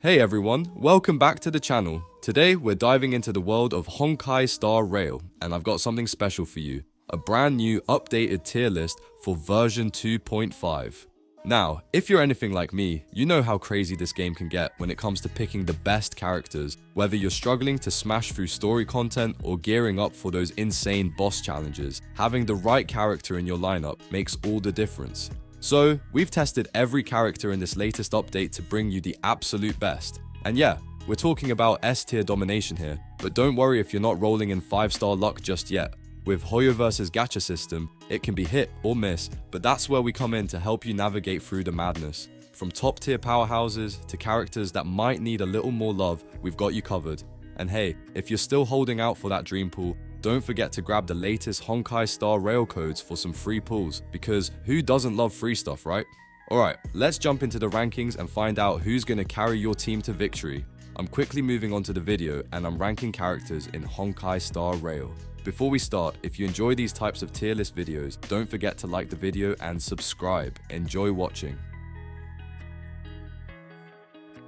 Hey everyone, welcome back to the channel. Today we're diving into the world of Honkai Star Rail, and I've got something special for you. A brand new updated tier list for version 2.5. Now, if you're anything like me, you know how crazy this game can get when it comes to picking the best characters, whether you're struggling to smash through story content or gearing up for those insane boss challenges. Having the right character in your lineup makes all the difference. So, we've tested every character in this latest update to bring you the absolute best. And yeah, we're talking about S tier domination here, but don't worry if you're not rolling in 5-star luck just yet. With Hoyo vs Gacha system, it can be hit or miss, but that's where we come in to help you navigate through the madness. From top tier powerhouses to characters that might need a little more love, we've got you covered. And hey, if you're still holding out for that dream pool, don't forget to grab the latest Honkai Star Rail codes for some free pulls, because who doesn't love free stuff, right? Alright, let's jump into the rankings and find out who's gonna carry your team to victory. I'm quickly moving on to the video and I'm ranking characters in Honkai Star Rail. Before we start, if you enjoy these types of tier list videos, don't forget to like the video and subscribe. Enjoy watching.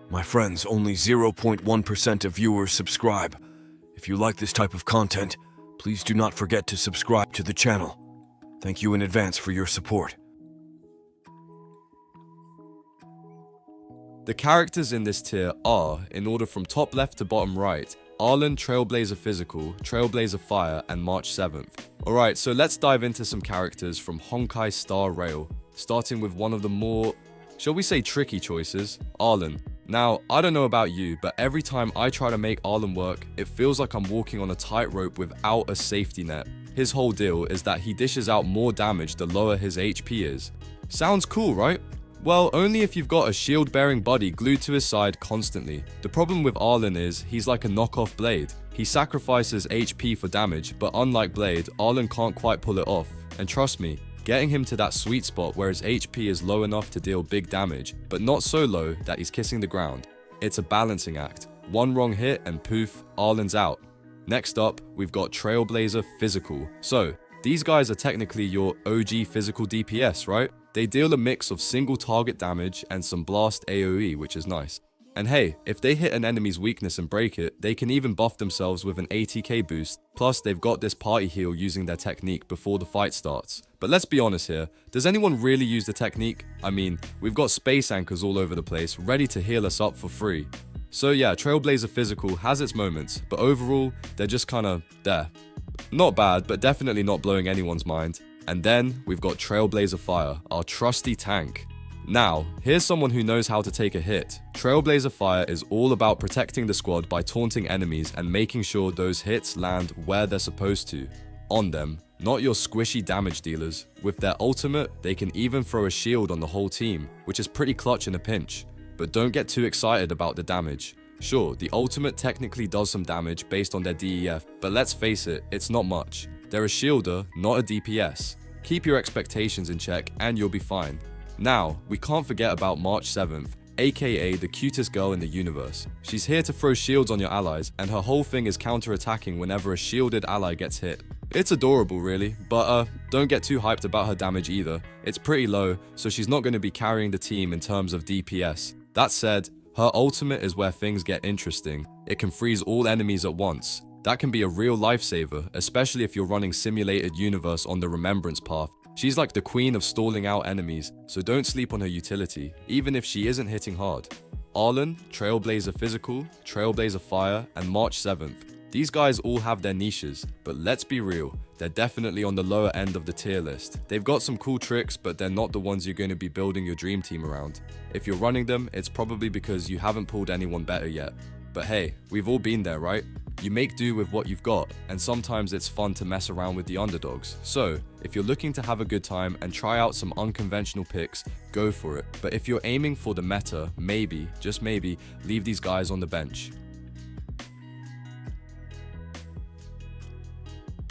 My friends, only 0.1% of viewers subscribe. If you like this type of content, please do not forget to subscribe to the channel. Thank you in advance for your support. The characters in this tier are, in order from top left to bottom right, Arlen, Trailblazer Physical, Trailblazer Fire, and March 7th. Alright, so let's dive into some characters from Honkai Star Rail, starting with one of the more, shall we say, tricky choices, Arlen. Now, I don't know about you, but every time I try to make Arlen work, it feels like I'm walking on a tightrope without a safety net. His whole deal is that he dishes out more damage the lower his HP is. Sounds cool, right? Well, only if you've got a shield-bearing buddy glued to his side constantly. The problem with Arlen is, he's like a knockoff Blade. He sacrifices HP for damage, but unlike Blade, Arlen can't quite pull it off. And trust me, getting him to that sweet spot where his HP is low enough to deal big damage, but not so low that he's kissing the ground. It's a balancing act. One wrong hit and poof, Arlen's out. Next up, we've got Trailblazer Physical. So, these guys are technically your OG physical DPS, right? They deal a mix of single target damage and some blast AoE, which is nice. And hey, if they hit an enemy's weakness and break it, they can even buff themselves with an ATK boost, plus they've got this party heal using their technique before the fight starts. But let's be honest here, does anyone really use the technique? I mean, we've got space anchors all over the place, ready to heal us up for free. So yeah, Trailblazer Physical has its moments, but overall, they're just kinda there. Not bad, but definitely not blowing anyone's mind. And then, we've got Trailblazer Fire, our trusty tank. Now, here's someone who knows how to take a hit. Trailblazer Fire is all about protecting the squad by taunting enemies and making sure those hits land where they're supposed to. On them, not your squishy damage dealers. With their ultimate, they can even throw a shield on the whole team, which is pretty clutch in a pinch. But don't get too excited about the damage. Sure, the ultimate technically does some damage based on their DEF, but let's face it, it's not much. They're a shielder, not a DPS. Keep your expectations in check and you'll be fine. Now, we can't forget about March 7th, aka the cutest girl in the universe. She's here to throw shields on your allies, and her whole thing is counter-attacking whenever a shielded ally gets hit. It's adorable really, but don't get too hyped about her damage either. It's pretty low, so she's not going to be carrying the team in terms of DPS. That said, her ultimate is where things get interesting. It can freeze all enemies at once. That can be a real lifesaver, especially if you're running simulated universe on the remembrance path. She's like the queen of stalling out enemies, so don't sleep on her utility, even if she isn't hitting hard. Arlen, Trailblazer Physical, Trailblazer Fire, and March 7th. These guys all have their niches, but let's be real, they're definitely on the lower end of the tier list. They've got some cool tricks, but they're not the ones you're going to be building your dream team around. If you're running them, it's probably because you haven't pulled anyone better yet. But hey, we've all been there, right? You make do with what you've got, and sometimes it's fun to mess around with the underdogs. So, if you're looking to have a good time and try out some unconventional picks, go for it. But if you're aiming for the meta, maybe, just maybe, leave these guys on the bench.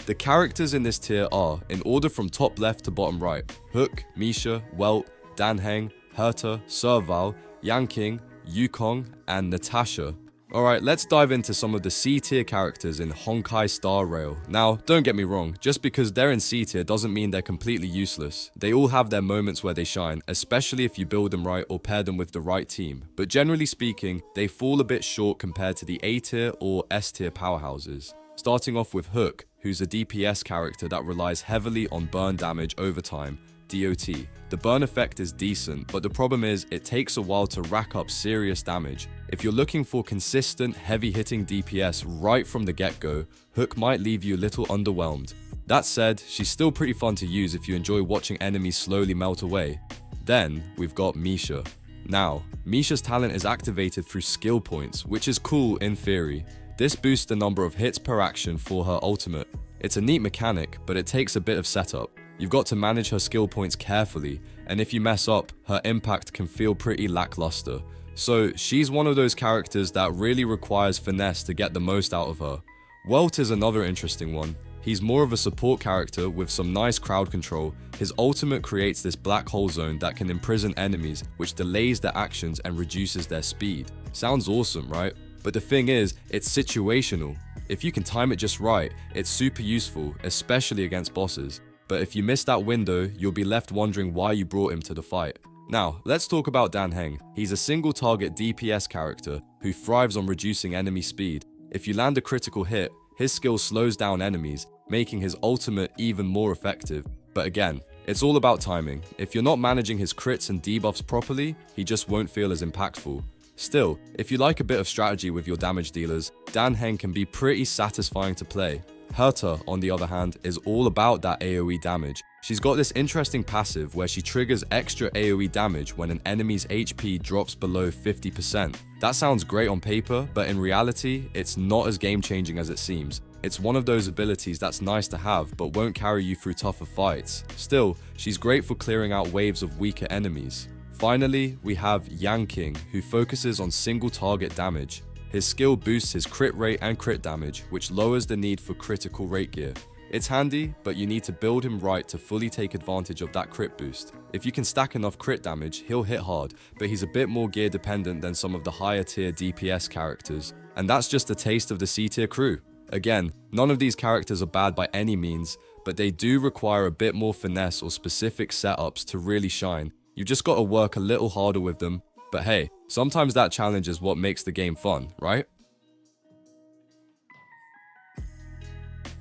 The characters in this tier are, in order from top left to bottom right, Hook, Misha, Welt, Dan Heng, Herta, Serval, Yanking, Yukong, and Natasha. Alright, let's dive into some of the C tier characters in Honkai Star Rail. Now, don't get me wrong, just because they're in C tier doesn't mean they're completely useless. They all have their moments where they shine, especially if you build them right or pair them with the right team. But generally speaking, they fall a bit short compared to the A tier or S tier powerhouses. Starting off with Hook, who's a DPS character that relies heavily on burn damage over time, DOT. The burn effect is decent, but the problem is it takes a while to rack up serious damage. If you're looking for consistent, heavy-hitting DPS right from the get-go, Hook might leave you a little underwhelmed. That said, she's still pretty fun to use if you enjoy watching enemies slowly melt away. Then, we've got Misha. Now, Misha's talent is activated through skill points, which is cool in theory. This boosts the number of hits per action for her ultimate. It's a neat mechanic, but it takes a bit of setup. You've got to manage her skill points carefully, and if you mess up, her impact can feel pretty lackluster. So she's one of those characters that really requires finesse to get the most out of her. Welt is another interesting one. He's more of a support character with some nice crowd control. His ultimate creates this black hole zone that can imprison enemies, which delays their actions and reduces their speed. Sounds awesome, right? But the thing is, it's situational. If you can time it just right, it's super useful, especially against bosses. But if you miss that window, you'll be left wondering why you brought him to the fight. Now, let's talk about Dan Heng. He's a single target DPS character who thrives on reducing enemy speed. If you land a critical hit, his skill slows down enemies, making his ultimate even more effective. But again, it's all about timing. If you're not managing his crits and debuffs properly, he just won't feel as impactful. Still, if you like a bit of strategy with your damage dealers, Dan Heng can be pretty satisfying to play. Herta, on the other hand, is all about that AoE damage. She's got this interesting passive where she triggers extra AoE damage when an enemy's HP drops below 50%. That sounds great on paper, but in reality, it's not as game-changing as it seems. It's one of those abilities that's nice to have, but won't carry you through tougher fights. Still, she's great for clearing out waves of weaker enemies. Finally, we have Yang King, who focuses on single target damage. His skill boosts his crit rate and crit damage, which lowers the need for critical rate gear. It's handy, but you need to build him right to fully take advantage of that crit boost. If you can stack enough crit damage, he'll hit hard, but he's a bit more gear dependent than some of the higher tier DPS characters. And that's just a taste of the C tier crew. Again, none of these characters are bad by any means, but they do require a bit more finesse or specific setups to really shine. You've just got to work a little harder with them. But hey, sometimes that challenge is what makes the game fun, right?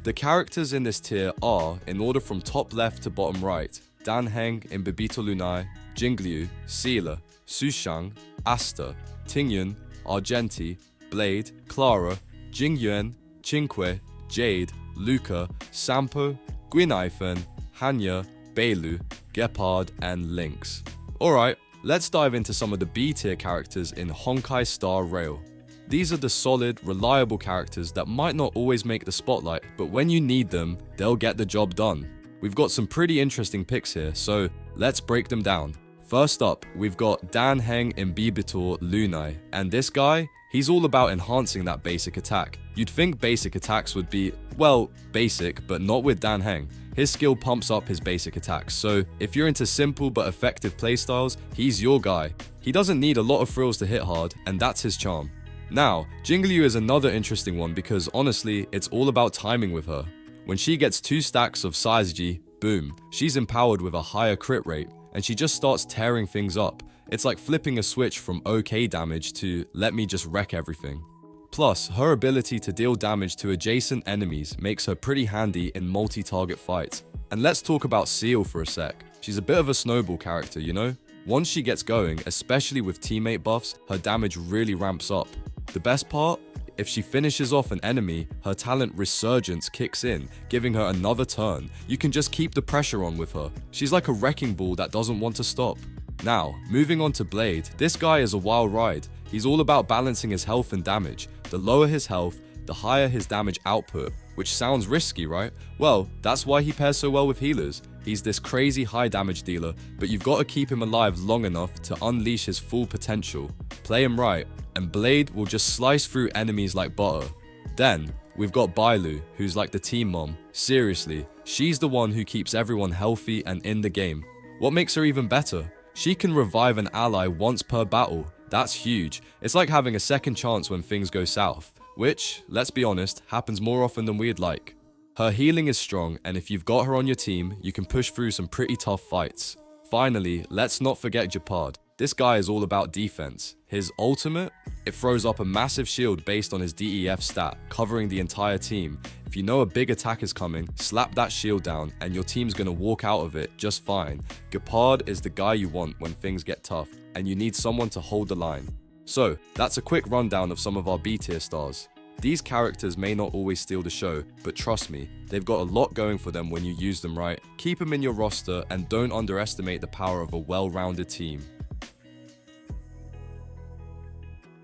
The characters in this tier are, in order from top left to bottom right, Dan Heng in Bibito Lunai, Jingliu, Seela, Sushang, Asta, Tingyun, Argenti, Blade, Clara, Jingyuan, Qingque, Jade, Luca, Sampo, Gwynaifen, Hanya, Bailu, Gepard, and Lynx. Alright, let's dive into some of the B tier characters in Honkai Star Rail. These are the solid, reliable characters that might not always make the spotlight, but when you need them, they'll get the job done. We've got some pretty interesting picks here, so let's break them down. First up, we've got Dan Heng in Bibito Lunai, and this guy, he's all about enhancing that basic attack. You'd think basic attacks would be, well, basic, but not with Dan Heng. His skill pumps up his basic attacks, so if you're into simple but effective playstyles, he's your guy. He doesn't need a lot of frills to hit hard, and that's his charm. Now, Jingliu is another interesting one because honestly, it's all about timing with her. When she gets 2 stacks of Saizji, boom, she's empowered with a higher crit rate, and she just starts tearing things up. It's like flipping a switch from okay damage to let me just wreck everything. Plus, her ability to deal damage to adjacent enemies makes her pretty handy in multi-target fights. And let's talk about Seal for a sec. She's a bit of a snowball character, you know? Once she gets going, especially with teammate buffs, her damage really ramps up. The best part? If she finishes off an enemy, her talent Resurgence kicks in, giving her another turn. You can just keep the pressure on with her. She's like a wrecking ball that doesn't want to stop. Now, moving on to Blade, this guy is a wild ride. He's all about balancing his health and damage. The lower his health, the higher his damage output, which sounds risky, right? Well, that's why he pairs so well with healers. He's this crazy high damage dealer, but you've got to keep him alive long enough to unleash his full potential. Play him right, and Blade will just slice through enemies like butter. Then, we've got Bailu, who's like the team mom. Seriously, she's the one who keeps everyone healthy and in the game. What makes her even better? She can revive an ally once per battle. That's huge. It's like having a second chance when things go south, which, let's be honest, happens more often than we'd like. Her healing is strong, and if you've got her on your team, you can push through some pretty tough fights. Finally, let's not forget Japard. This guy is all about defense. His ultimate? It throws up a massive shield based on his DEF stat, covering the entire team. If you know a big attack is coming, slap that shield down and your team's gonna walk out of it just fine. Gepard is the guy you want when things get tough, and you need someone to hold the line. So, that's a quick rundown of some of our B tier stars. These characters may not always steal the show, but trust me, they've got a lot going for them when you use them right. Keep them in your roster and don't underestimate the power of a well-rounded team.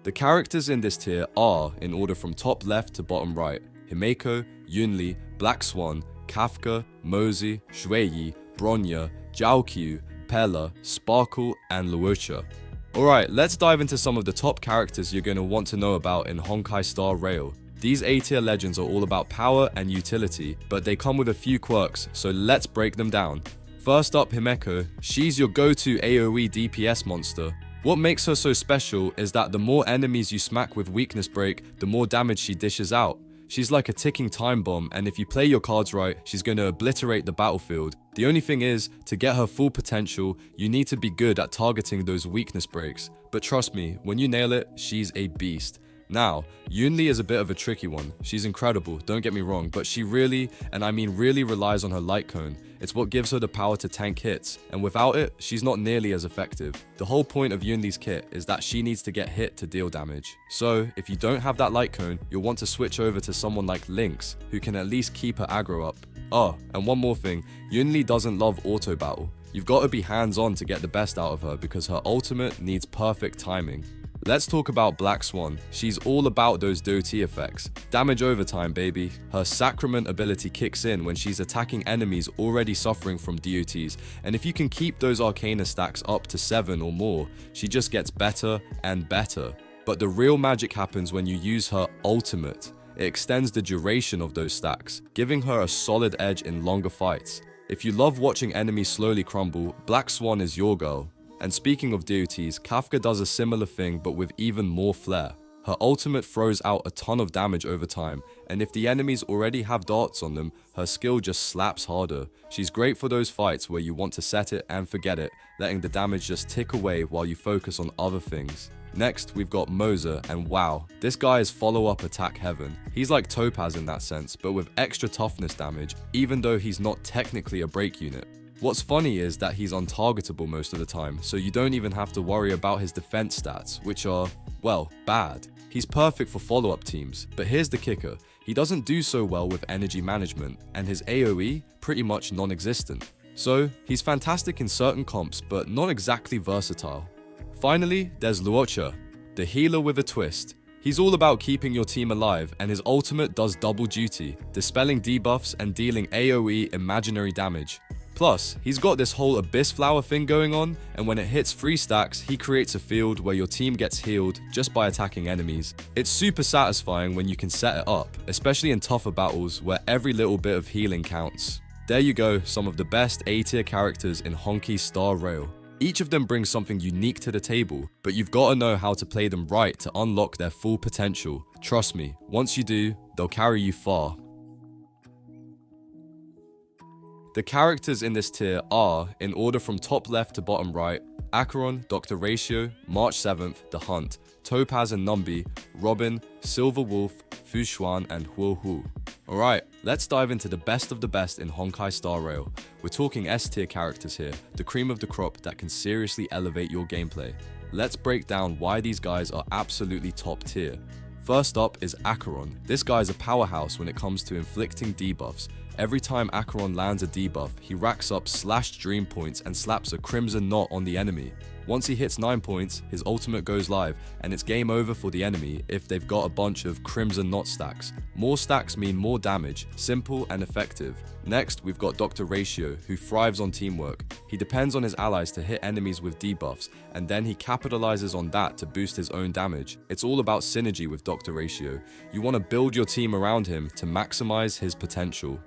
The characters in this tier are, in order from top left to bottom right, Himeko, Yunli, Black Swan, Kafka, Mozi, Shueyi, Bronya, Jiaoqiu, Pella, Sparkle, and Luocha. Alright, let's dive into some of the top characters you're going to want to know about in Honkai Star Rail. These A-tier legends are all about power and utility, but they come with a few quirks, so let's break them down. First up, Himeko. She's your go-to AoE DPS monster. What makes her so special is that the more enemies you smack with weakness break, the more damage she dishes out. She's like a ticking time bomb, and if you play your cards right, she's going to obliterate the battlefield. The only thing is, to get her full potential, you need to be good at targeting those weakness breaks. But trust me, when you nail it, she's a beast. Now, Yunli is a bit of a tricky one. She's incredible, don't get me wrong, but she really, and I mean really, relies on her light cone. It's what gives her the power to tank hits, and without it, she's not nearly as effective. The whole point of Yunli's kit is that she needs to get hit to deal damage. So, if you don't have that light cone, you'll want to switch over to someone like Lynx, who can at least keep her aggro up. Oh, and one more thing, Yunli doesn't love auto battle. You've got to be hands-on to get the best out of her because her ultimate needs perfect timing. Let's talk about Black Swan. She's all about those DOT effects. Damage overtime, baby. Her Sacrament ability kicks in when she's attacking enemies already suffering from DOTs, and if you can keep those Arcana stacks up to 7 or more, she just gets better and better. But the real magic happens when you use her ultimate. It extends the duration of those stacks, giving her a solid edge in longer fights. If you love watching enemies slowly crumble, Black Swan is your girl. And speaking of DOTs, Kafka does a similar thing but with even more flair. Her ultimate throws out a ton of damage over time, and if the enemies already have darts on them, her skill just slaps harder. She's great for those fights where you want to set it and forget it, letting the damage just tick away while you focus on other things. Next, we've got Moser, and wow, this guy is follow-up attack heaven. He's like Topaz in that sense, but with extra toughness damage, even though he's not technically a break unit. What's funny is that he's untargetable most of the time, so you don't even have to worry about his defense stats, which are, well, bad. He's perfect for follow-up teams, but here's the kicker. He doesn't do so well with energy management, and his AoE pretty much non-existent. So, he's fantastic in certain comps, but not exactly versatile. Finally, there's Luocha, the healer with a twist. He's all about keeping your team alive, and his ultimate does double duty, dispelling debuffs and dealing AoE imaginary damage. Plus, he's got this whole Abyss Flower thing going on, and when it hits 3 stacks, he creates a field where your team gets healed just by attacking enemies. It's super satisfying when you can set it up, especially in tougher battles where every little bit of healing counts. There you go, some of the best A-tier characters in Honkai Star Rail. Each of them brings something unique to the table, but you've got to know how to play them right to unlock their full potential. Trust me, once you do, they'll carry you far. The characters in this tier are, in order from top left to bottom right, Acheron, Dr. Ratio, March 7th, The Hunt, Topaz and Numbi, Robin, Silver Wolf, Fu Xuan, and Huo Hu. Alright, let's dive into the best of the best in Honkai Star Rail. We're talking S-tier characters here, the cream of the crop that can seriously elevate your gameplay. Let's break down why these guys are absolutely top tier. First up is Acheron. This guy is a powerhouse when it comes to inflicting debuffs. Every time Acheron lands a debuff, he racks up slashed dream points and slaps a crimson knot on the enemy. Once he hits 9 points, his ultimate goes live, and it's game over for the enemy if they've got a bunch of crimson knot stacks. More stacks mean more damage, simple and effective. Next, we've got Dr. Ratio, who thrives on teamwork. He depends on his allies to hit enemies with debuffs, and then he capitalizes on that to boost his own damage. It's all about synergy with Dr. Ratio. You want to build your team around him to maximize his potential.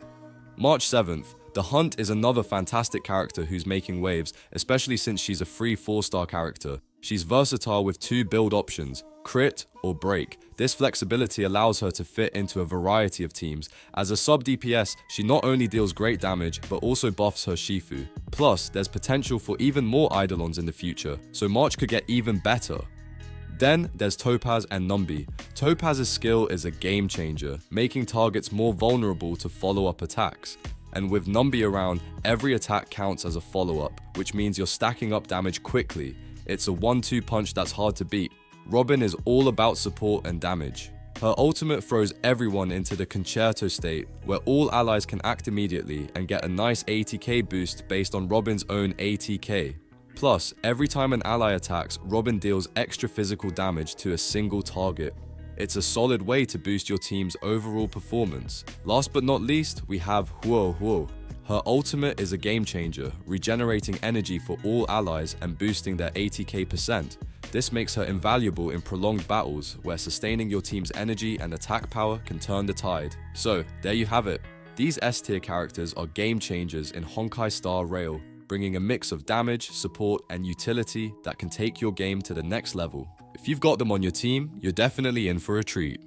March 7th. The Hunt is another fantastic character who's making waves, especially since she's a free 4-star character. She's versatile with 2 build options, crit or break. This flexibility allows her to fit into a variety of teams. As a sub DPS, she not only deals great damage, but also buffs her Shifu. Plus, there's potential for even more Eidolons in the future, so March could get even better. Then there's Topaz and Numbi. Topaz's skill is a game changer, making targets more vulnerable to follow-up attacks. And with Numbi around, every attack counts as a follow-up, which means you're stacking up damage quickly. It's a 1-2 punch that's hard to beat. Robin is all about support and damage. Her ultimate throws everyone into the concerto state, where all allies can act immediately and get a nice ATK boost based on Robin's own ATK. Plus, every time an ally attacks, Robin deals extra physical damage to a single target. It's a solid way to boost your team's overall performance. Last but not least, we have Huo Huo. Her ultimate is a game changer, regenerating energy for all allies and boosting their ATK%. This makes her invaluable in prolonged battles, where sustaining your team's energy and attack power can turn the tide. So, there you have it. These S-tier characters are game changers in Honkai Star Rail, bringing a mix of damage, support, and utility that can take your game to the next level. If you've got them on your team, you're definitely in for a treat.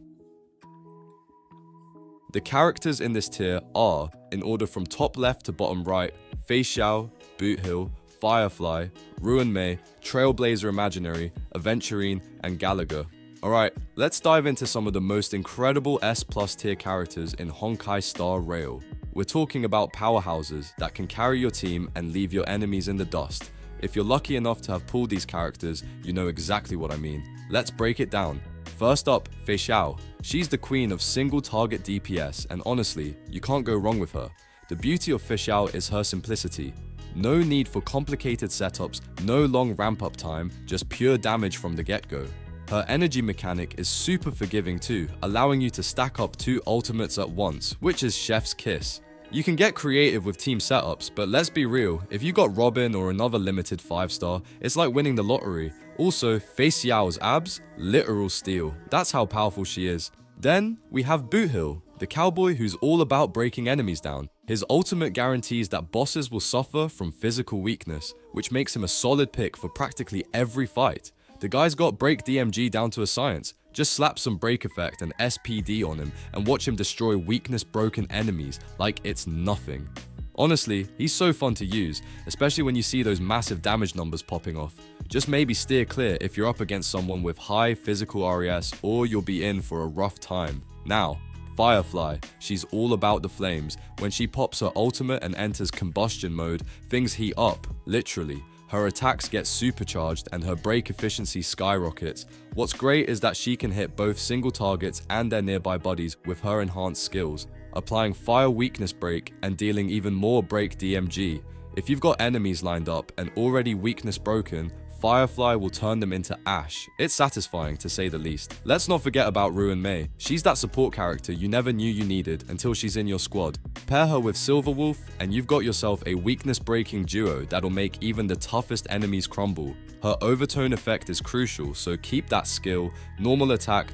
The characters in this tier are, in order from top left to bottom right, Fei Xiao, Boot Hill, Firefly, Ruin Mei, Trailblazer Imaginary, Aventurine, and Gallagher. Alright, let's dive into some of the most incredible S+ tier characters in Honkai Star Rail. We're talking about powerhouses that can carry your team and leave your enemies in the dust. If you're lucky enough to have pulled these characters, you know exactly what I mean. Let's break it down. First up, Fei Xiao. She's the queen of single target DPS, and honestly, you can't go wrong with her. The beauty of Fei Xiao is her simplicity. No need for complicated setups, no long ramp up time, just pure damage from the get-go. Her energy mechanic is super forgiving too, allowing you to stack up 2 ultimates at once, which is chef's kiss. You can get creative with team setups, but let's be real, if you got Robin or another limited 5-star, it's like winning the lottery. Also, Fei Xiao's abs, literal steel. That's how powerful she is. Then, we have Boot Hill, the cowboy who's all about breaking enemies down. His ultimate guarantees that bosses will suffer from physical weakness, which makes him a solid pick for practically every fight. The guy's got break DMG down to a science. Just slap some break effect and SPD on him and watch him destroy weakness broken enemies like it's nothing. Honestly, he's so fun to use, especially when you see those massive damage numbers popping off. Just maybe steer clear if you're up against someone with high physical RES, or you'll be in for a rough time. Now, Firefly, she's all about the flames. When she pops her ultimate and enters combustion mode, things heat up, literally. Her attacks get supercharged and her break efficiency skyrockets. What's great is that she can hit both single targets and their nearby buddies with her enhanced skills, applying fire weakness break and dealing even more break DMG. If you've got enemies lined up and already weakness broken, Firefly will turn them into ash. It's satisfying to say the least. Let's not forget about Ruin Mei. She's that support character you never knew you needed until she's in your squad. Pair her with Silverwolf and you've got yourself a weakness breaking duo that'll make even the toughest enemies crumble. Her overtone effect is crucial, so keep that skill, normal attack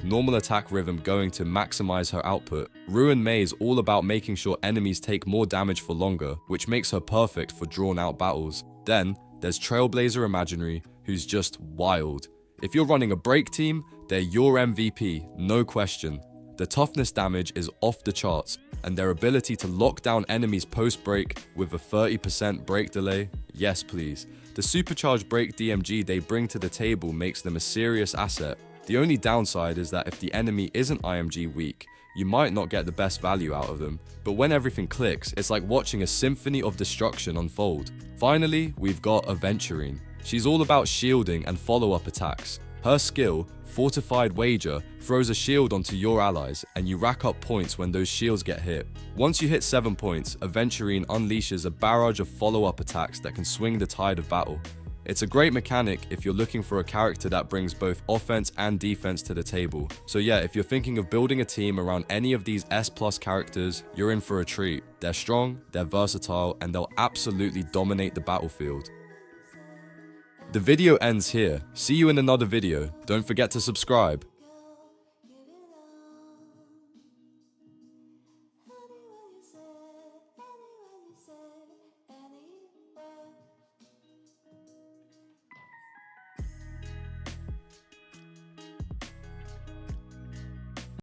rhythm going to maximize her output. Ruin Mei is all about making sure enemies take more damage for longer, which makes her perfect for drawn out battles. Then, there's Trailblazer Imaginary, who's just wild. If you're running a break team, they're your MVP, no question. The toughness damage is off the charts, and their ability to lock down enemies post-break with a 30% break delay, yes please. The supercharged break DMG they bring to the table makes them a serious asset. The only downside is that if the enemy isn't IMG weak, you might not get the best value out of them, but when everything clicks, it's like watching a symphony of destruction unfold. Finally, we've got Aventurine. She's all about shielding and follow-up attacks. Her skill, Fortified Wager, throws a shield onto your allies, and you rack up points when those shields get hit. Once you hit 7 points, Aventurine unleashes a barrage of follow-up attacks that can swing the tide of battle. It's a great mechanic if you're looking for a character that brings both offense and defense to the table. So yeah, if you're thinking of building a team around any of these S+ characters, you're in for a treat. They're strong, they're versatile, and they'll absolutely dominate the battlefield. The video ends here. See you in another video. Don't forget to subscribe.